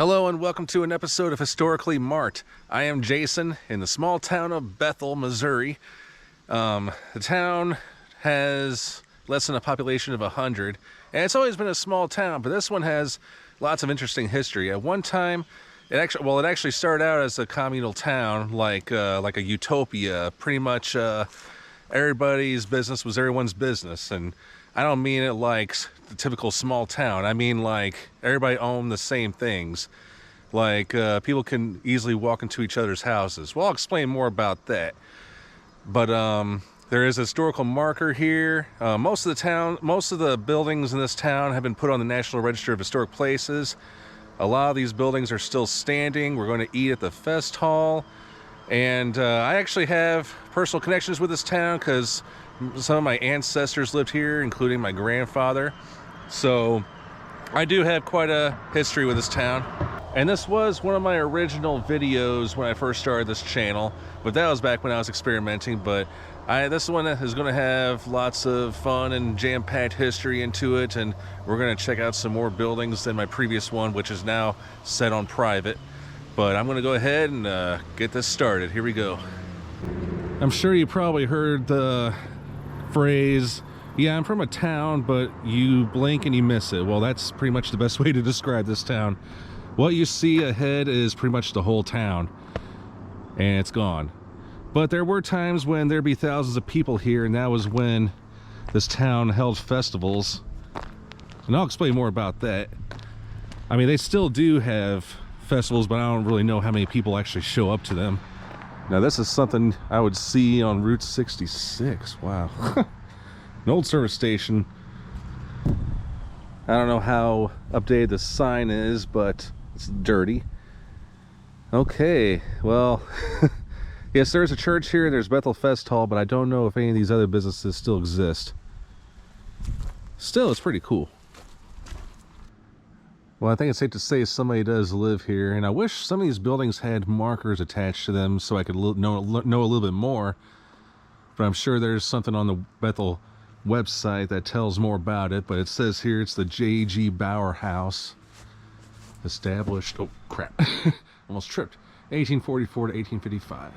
Hello and welcome to an episode of Historically Marked. I am Jason in the small town of Bethel, Missouri. The town has less than a population of 100, and it's always been a small town, but this one has lots of interesting history. At one time, it actually started out as a communal town, like a utopia. Pretty much everybody's business was everyone's business, and I don't mean it like the typical small town. I mean like everybody owned the same things. Like people can easily walk into each other's houses. Well, I'll explain more about that. But there is a historical marker here. Most of the buildings in this town have been put on the National Register of Historic Places. A lot of these buildings are still standing. We're going to eat at the fest hall. And I actually have personal connections with this town because some of my ancestors lived here, including my grandfather. So I do have quite a history with this town. And this was one of my original videos when I first started this channel, but that was back when I was experimenting. But this one is going to have lots of fun and jam-packed history into it, and we're going to check out some more buildings than my previous one, which is now set on private. But I'm going to go ahead and get this started. Here we go. I'm sure you probably heard the phrase, yeah, I'm from a town, but you blink and you miss it. Well, that's pretty much the best way to describe this town. What you see ahead is pretty much the whole town, and it's gone. But there were times when there'd be thousands of people here, and that was when this town held festivals. And I'll explain more about that. I mean, they still do have festivals, but I don't really know how many people actually show up to them. Now, this is something I would see on Route 66. Wow. An old service station. I don't know how updated the sign is, but it's dirty. Okay, well, yes, there's a church here, there's Bethel Fest Hall, but I don't know if any of these other businesses still exist. Still, it's pretty cool. Well, I think it's safe to say somebody does live here, and I wish some of these buildings had markers attached to them so I could know a little bit more. But I'm sure there's something on the Bethel website that tells more about it. But it says here it's the J.G. Bauer House, established, oh crap, almost tripped, 1844 to 1855.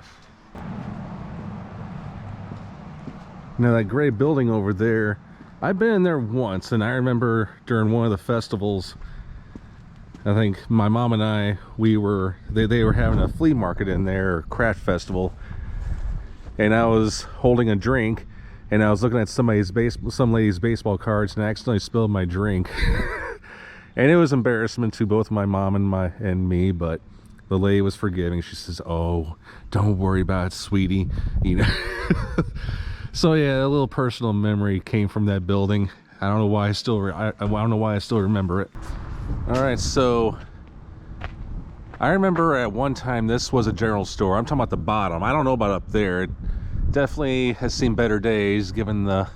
Now that gray building over there, I've been in there once, and I remember during one of the festivals, I think my mom and I, they were having a flea market in there, or craft festival, and I was holding a drink, and I was looking at some lady's baseball cards, and I accidentally spilled my drink. And it was embarrassment to both my mom and me, but the lady was forgiving. She says, "Oh, don't worry about it, sweetie," you know. So yeah, a little personal memory came from that building. I don't know why I don't know why I still remember it. All right, so I remember at one time this was a general store. I'm talking about the bottom. I don't know about up there. It definitely has seen better days given the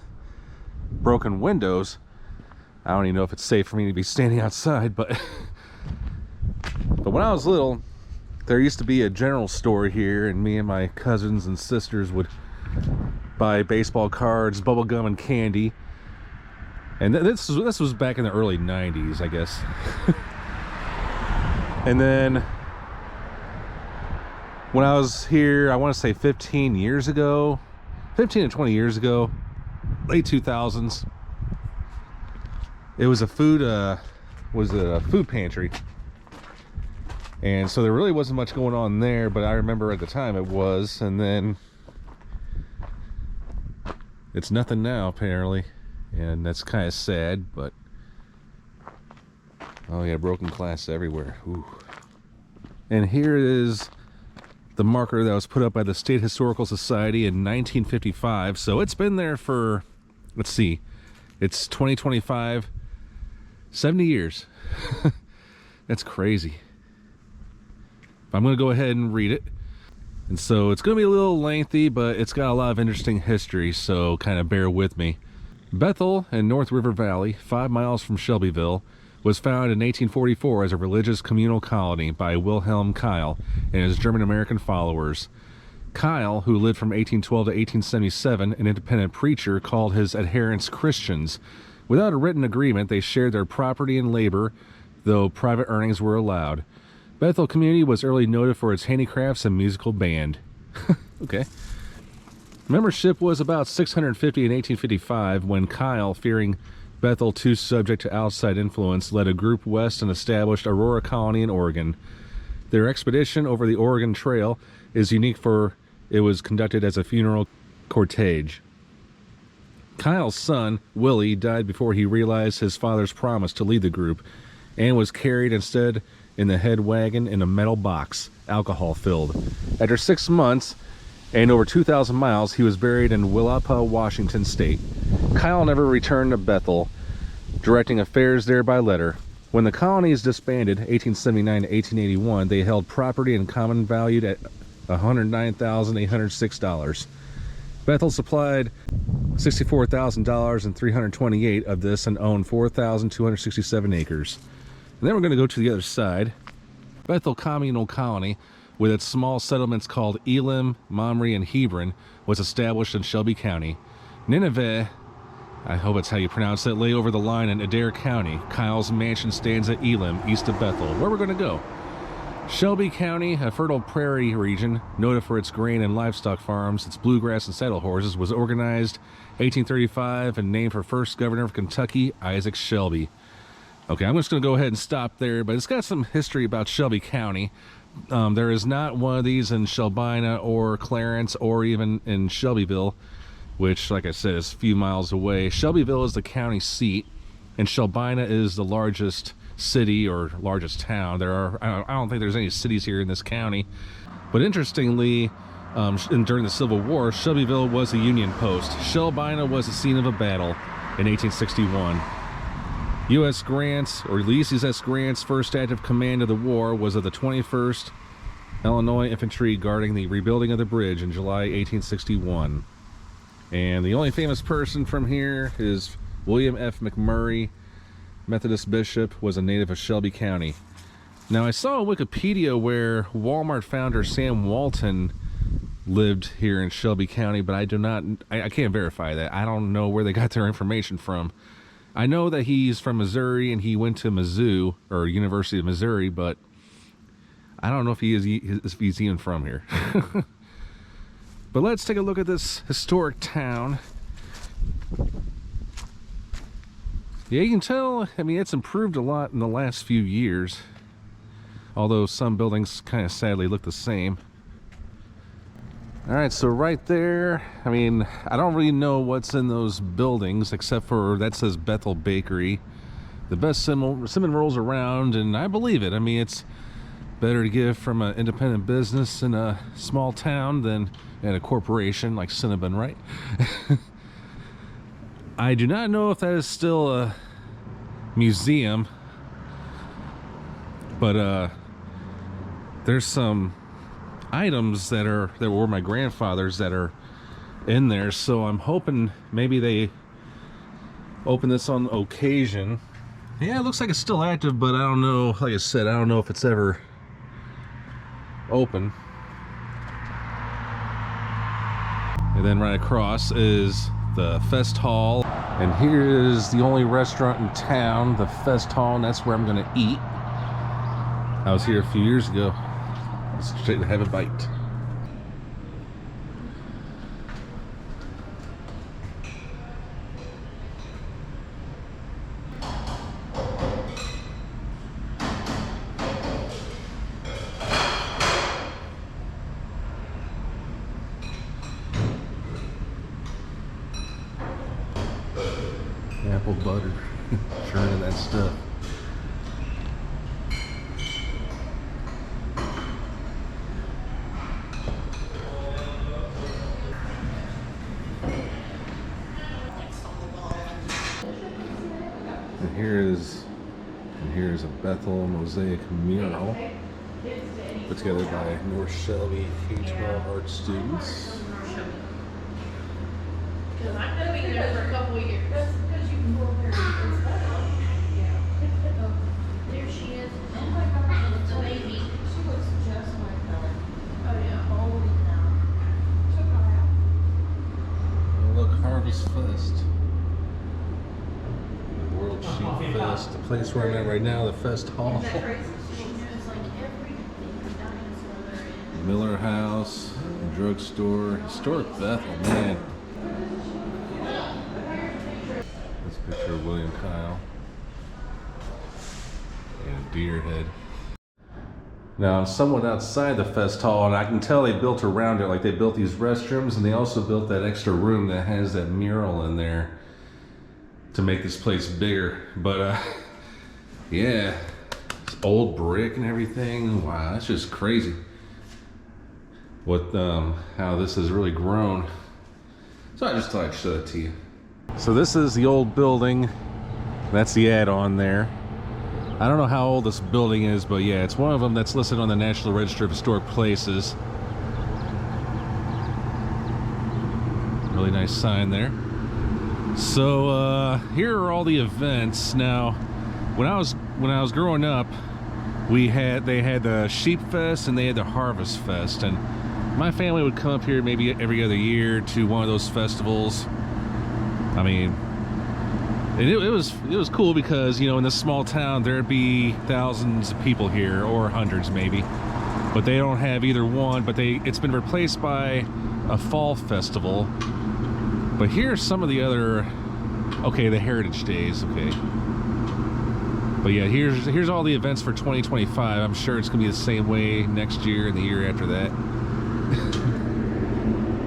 broken windows. I don't even know if it's safe for me to be standing outside, but when I was little, there used to be a general store here, and me and my cousins and sisters would buy baseball cards, bubble gum, and candy. And this was back in the early 90s, I guess. And then when I was here, I want to say 15 to 20 years ago, late 2000s, it was a food pantry. And so there really wasn't much going on there, but I remember at the time it was, and then it's nothing now apparently. And that's kind of sad, but oh yeah, broken glass everywhere. Ooh. And here is the marker that was put up by the State Historical Society in 1955. So it's been there for, let's see, it's 2025, 70 years. That's crazy. I'm going to go ahead and read it. And so it's going to be a little lengthy, but it's got a lot of interesting history, so kind of bear with me. Bethel in North River Valley, 5 miles from Shelbyville, was founded in 1844 as a religious communal colony by Wilhelm Keil and his German-American followers. Keil, who lived from 1812 to 1877, an independent preacher, called his adherents Christians. Without a written agreement, they shared their property and labor, though private earnings were allowed. Bethel community was early noted for its handicrafts and musical band. Okay. Membership was about 650 in 1855 when Keil, fearing Bethel too subject to outside influence, led a group west and established Aurora Colony in Oregon. Their expedition over the Oregon Trail is unique for it was conducted as a funeral cortege. Keil's son, Willie, died before he realized his father's promise to lead the group and was carried instead in the head wagon in a metal box, alcohol filled. After 6 months and over 2,000 miles, he was buried in Willapa, Washington state. Keil never returned to Bethel, directing affairs there by letter. When the colonies disbanded, 1879 to 1881, they held property in common valued at $109,806. Bethel supplied $64,000 and 328 of this and owned 4,267 acres. And then we're going to go to the other side. Bethel communal colony, with its small settlements called Elim, Mamre, and Hebron, was established in Shelby County. Nineveh, I hope that's how you pronounce it, lay over the line in Adair County. Keil's mansion stands at Elim, east of Bethel, where we're going to go. Shelby County, a fertile prairie region, noted for its grain and livestock farms, its bluegrass and saddle horses, was organized 1835 and named for first governor of Kentucky, Isaac Shelby. Okay, I'm just going to go ahead and stop there, but it's got some history about Shelby County. There is not one of these in Shelbina or Clarence or even in Shelbyville, which, like I said, is a few miles away. Shelbyville is the county seat, and Shelbina is the largest city or largest town. I don't think there's any cities here in this county, but interestingly, during the Civil War, Shelbyville was a Union post. Shelbina was the scene of a battle in 1861. U.S. Grant's, or Ulysses S. Grant's, first active command of the war was of the 21st Illinois Infantry guarding the rebuilding of the bridge in July 1861. And the only famous person from here is William F. McMurray, Methodist bishop, was a native of Shelby County. Now, I saw on Wikipedia where Walmart founder Sam Walton lived here in Shelby County, but I can't verify that. I don't know where they got their information from. I know that he's from Missouri and he went to Mizzou, or University of Missouri, but I don't know if he's even from here. But let's take a look at this historic town. Yeah, you can tell, I mean, it's improved a lot in the last few years, although some buildings kind of sadly look the same. All right, so right there, I mean, I don't really know what's in those buildings except for that says Bethel Bakery. The best cinnamon rolls around, and I believe it. I mean, it's better to give from an independent business in a small town than at a corporation like Cinnabon, right? I do not know if that is still a museum, but there's some items that were my grandfather's that are in there, so I'm hoping maybe they open this on occasion. Yeah, it looks like it's still active, but I don't know, like I said, I don't know if it's ever open. And then right across is the Fest Hall, and here is the only restaurant in town, the Fest Hall, and that's where I'm gonna eat. I was here a few years ago. Let's have a bite. Apple butter, churning that stuff. And here's a Bethel mosaic mural put together by North Shelby K-12 art students. Because I'm going to be there for a couple of years. That's because you can go over there and yeah. There she is. Oh my God. It's a baby. She looks just like her. Oh yeah. Holy cow. Check her out. Oh, look, Harvest Fest. The World Sheep Fest. the place where I'm at right now, the Fest Hall. Isn't that crazy? She knows like every dinosaur there is. Miller House, drugstore, historic Bethel, man. This picture of William Keil. And a deer head. Now I'm somewhat outside the Fest Hall, and I can tell they built around it, like they built these restrooms, and they also built that extra room that has that mural in there to make this place bigger. But yeah, it's old brick and everything. Wow, that's just crazy. What how this has really grown. So I just thought I'd show it to you. So this is the old building. That's the add-on there. I don't know how old this building is, but yeah, it's one of them that's listed on the National Register of Historic Places. Really nice sign there. So here are all the events. Now, when I was growing up, they had the Sheep Fest and they had the Harvest Fest, and my family would come up here maybe every other year to one of those festivals. I mean, it was cool because, you know, in this small town there'd be thousands of people here, or hundreds maybe, but they don't have either one. But it's been replaced by a fall festival. But here's some of the other, okay, the Heritage Days, okay. But yeah, here's all the events for 2025. I'm sure it's gonna be the same way next year and the year after that.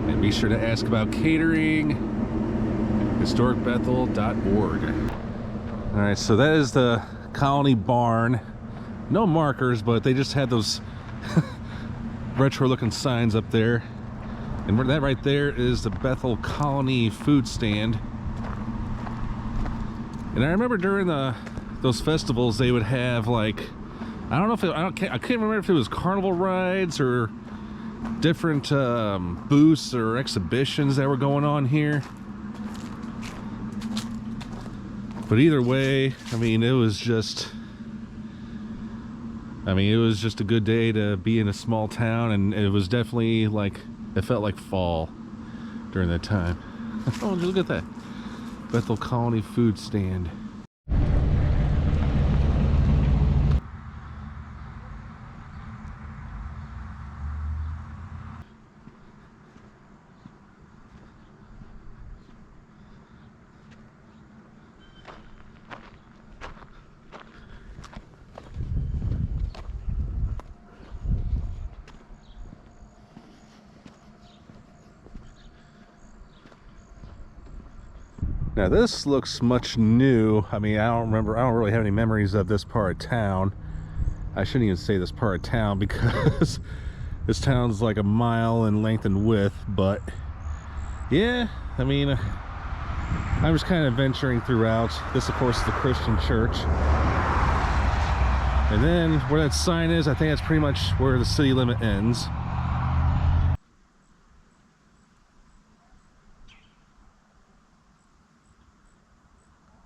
And be sure to ask about catering. historicbethel.org. All right, so that is the Colony Barn. No markers, but they just had those retro looking signs up there. And that right there is the Bethel Colony food stand. And I remember during those festivals they would have, like, I don't know if I can't remember if it was carnival rides or different booths or exhibitions that were going on here. But either way, I mean, it was just a good day to be in a small town, and it was definitely like, it felt like fall during that time. Oh, look at that. Bethel Colony food stand. Now this looks much new. I mean, I don't really have any memories of this part of town. I shouldn't even say this part of town because this town's like a mile in length and width, but yeah, I mean, I'm just kind of venturing throughout. This, of course, is the Christian church. And then where that sign is, I think that's pretty much where the city limit ends.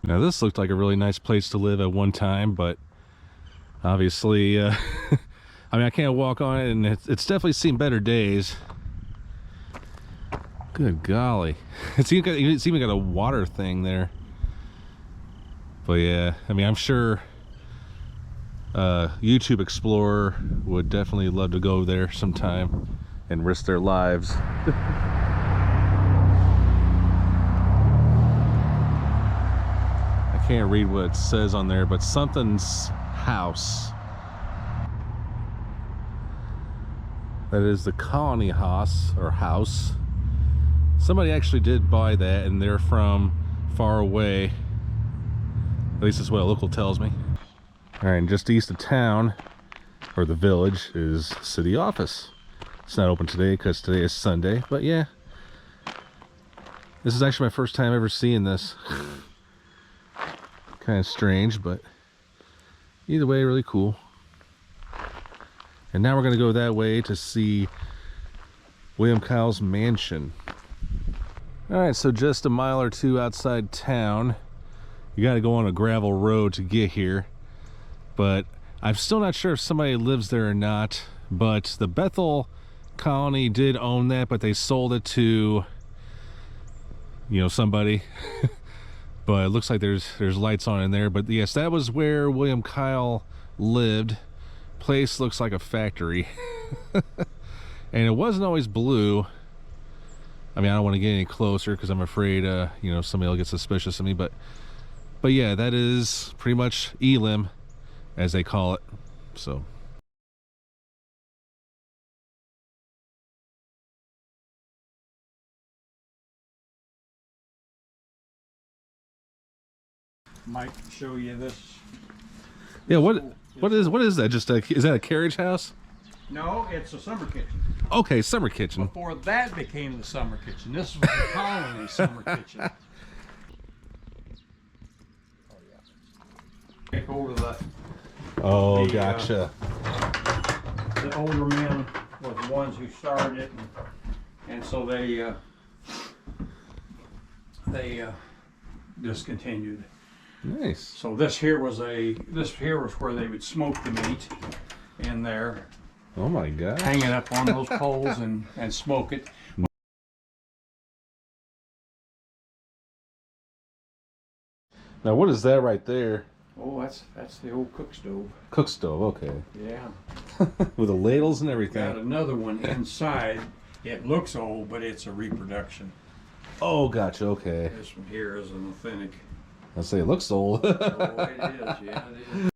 Now this looked like a really nice place to live at one time, but obviously, I mean, I can't walk on it, and it's definitely seen better days. Good golly. It's even got a water thing there. But yeah, I mean, I'm sure YouTube Explorer would definitely love to go there sometime and risk their lives. Can't read what it says on there, but something's house. That is the Colony House, or house. Somebody actually did buy that, and they're from far away. At least that's what a local tells me. All right, and just east of town, or the village, is city office. It's not open today because today is Sunday, but yeah. This is actually my first time ever seeing this. Kind of strange, but either way, really cool. And now we're going to go that way to see William Keil's mansion. All right, so just a mile or two outside town. You got to go on a gravel road to get here, but I'm still not sure if somebody lives there or not. But the Bethel Colony did own that, but they sold it to, you know, somebody. but it looks like there's lights on in there. But yes, that was where William Keil lived. Place looks like a factory. And it wasn't always blue. I mean, I don't want to get any closer because I'm afraid you know, somebody will get suspicious of me, but yeah, that is pretty much Elim, as they call it. So might show you this. yeah, what is that? Just is that a carriage house? No, it's a summer kitchen. Okay, summer kitchen. Before that became the summer kitchen. This was the colony summer kitchen. Take over Oh, gotcha. The older men were the ones who started it, and so they discontinued. Nice. So this here was where they would smoke the meat in there, Oh my god. hang it up on those poles and smoke it. Now what is that right there? Oh, that's the old cook stove. Cook stove, okay. Yeah. With the ladles and Got everything. another one inside. It looks old, but it's a reproduction. Oh, gotcha, okay. This one here is an authentic. I say it looks old. Oh, it is, yeah, it is.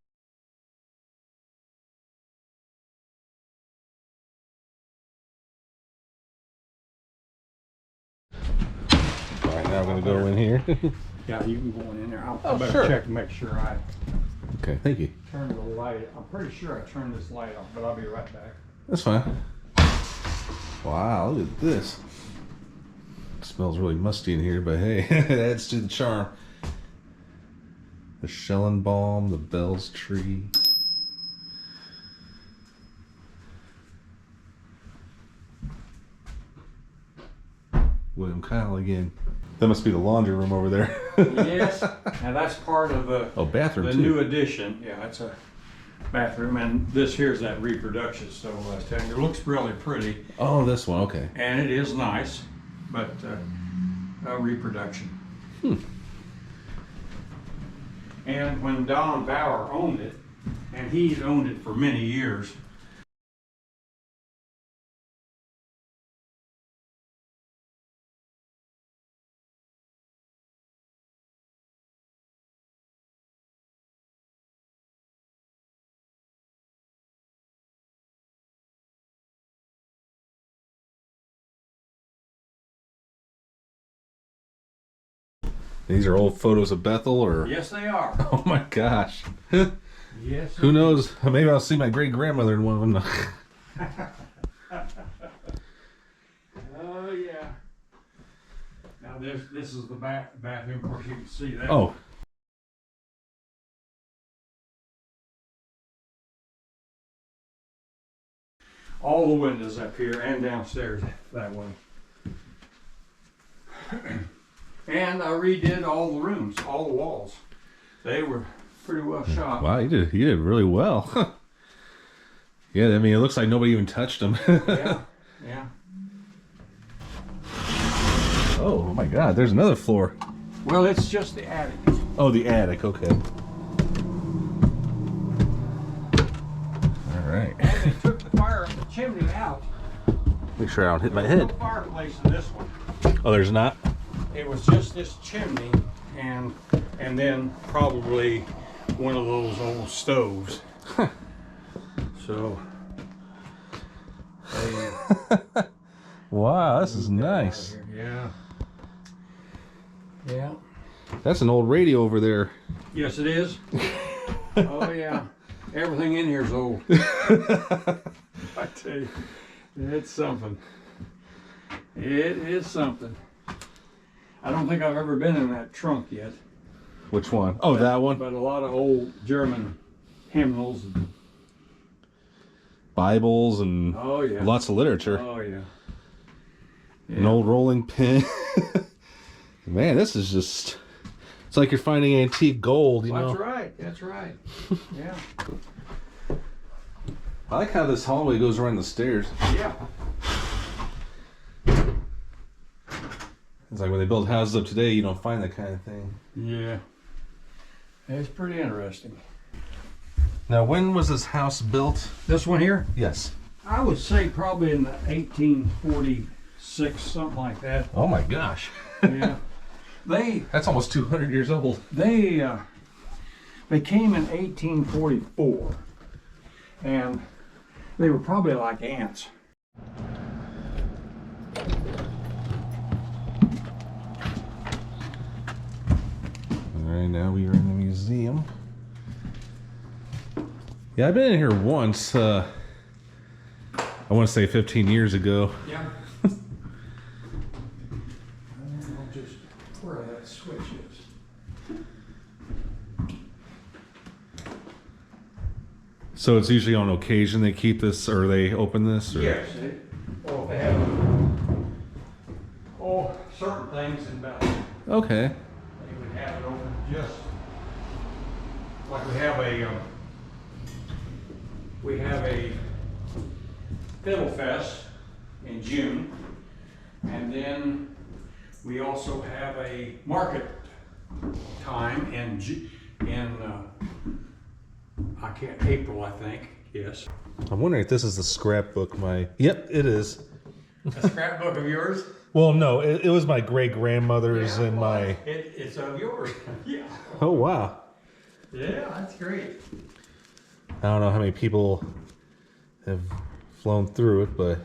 All right, now I'm gonna go in here. Yeah, you can go in there. I Oh, better sure. check to make sure I Okay, thank you. turn the light. I'm pretty sure I turned this light off, but I'll be right back. That's fine. Wow, look at this. It smells really musty in here, but hey, it adds to the charm. The Schellenbaum, the Bell's tree. William Keil again. That must be the laundry room over there. Yes, now that's part of Oh, bathroom the too. new addition. Yeah, it's a bathroom, and this here's that reproduction stove I was telling you. It looks really pretty, Oh, this one, okay. and it is nice, but a reproduction. And when Don Bauer owned it, and he's owned it for many years, These are old photos of Bethel, or? yes, they are. Oh my gosh. Yes. Who knows? Maybe I'll see my great grandmother in one of them. Oh yeah. Now this is the bathroom. Of course, you can see that. Oh. All the windows up here and downstairs that way. And I redid all the rooms, all the walls. They were pretty well shot. Wow, you did really well. Yeah, I mean, it looks like nobody even touched them. Yeah, yeah. Oh my god, there's another floor. Well, it's just the attic. Oh, the attic, okay. Alright. And they took the chimney out. Make sure I don't hit my There's no head. fireplace in this one. Oh, there's not? It was just this chimney and then probably one of those old stoves. So they Wow, this is nice. yeah. Yeah. That's an old radio over there. Yes, it is. Oh yeah. Everything in here is old. I tell you, it's something. It is something. I don't think I've ever been in that trunk yet. Which one? Oh, that one? But a lot of old German hymnals. Bibles and Oh yeah. lots of literature. Oh yeah. An old rolling pin. Man, this is just... It's like you're finding antique gold, you know? That's right. That's right. Yeah. I like how this hallway goes around the stairs. Yeah. It's like when they build houses up today, you don't find that kind of thing. Yeah. It's pretty interesting. Now, when was this house built? This one here, Yes. I would say probably in the 1846, something like that. Oh my gosh. Yeah. That's almost 200 years old. They came in 1844, and they were probably like ants. All right, now we are in the museum. Yeah, I've been in here once. I want to say 15 years ago. Yeah. I'll just where that switch is. So it's usually on occasion they keep this, or they open this? Or? Yes. Or if they have certain things in Bethel, Okay. they would have it open just like we have a Fiddle Fest in June, and then we also have a market time in April, I think. Yes. I'm wondering if this is the scrapbook. Yep, it is. A scrapbook of yours? Well, no, it was my great grandmother's and my. It's of yours. Yeah. Oh wow. Yeah, that's great. I don't know how many people have flown through it, but.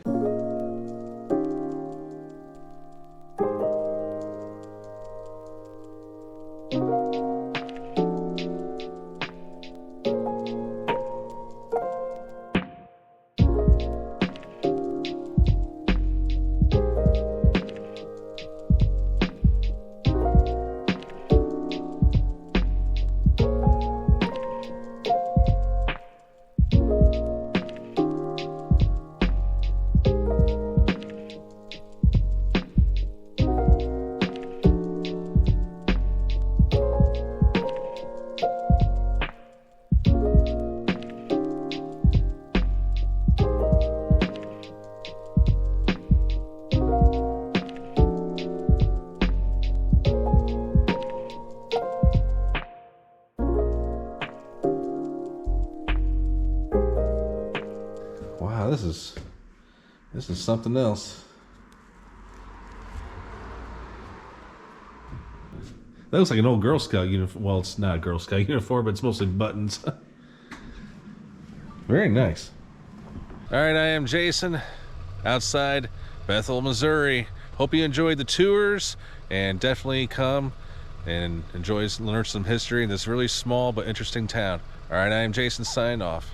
Wow, this is something else. That looks like an old Girl Scout uniform. Well, it's not a Girl Scout uniform, but it's mostly buttons. Very nice. All right, I am Jason, outside Bethel, Missouri. Hope you enjoyed the tours, and definitely come and learn some history in this really small but interesting town. All right, I am Jason, signing off.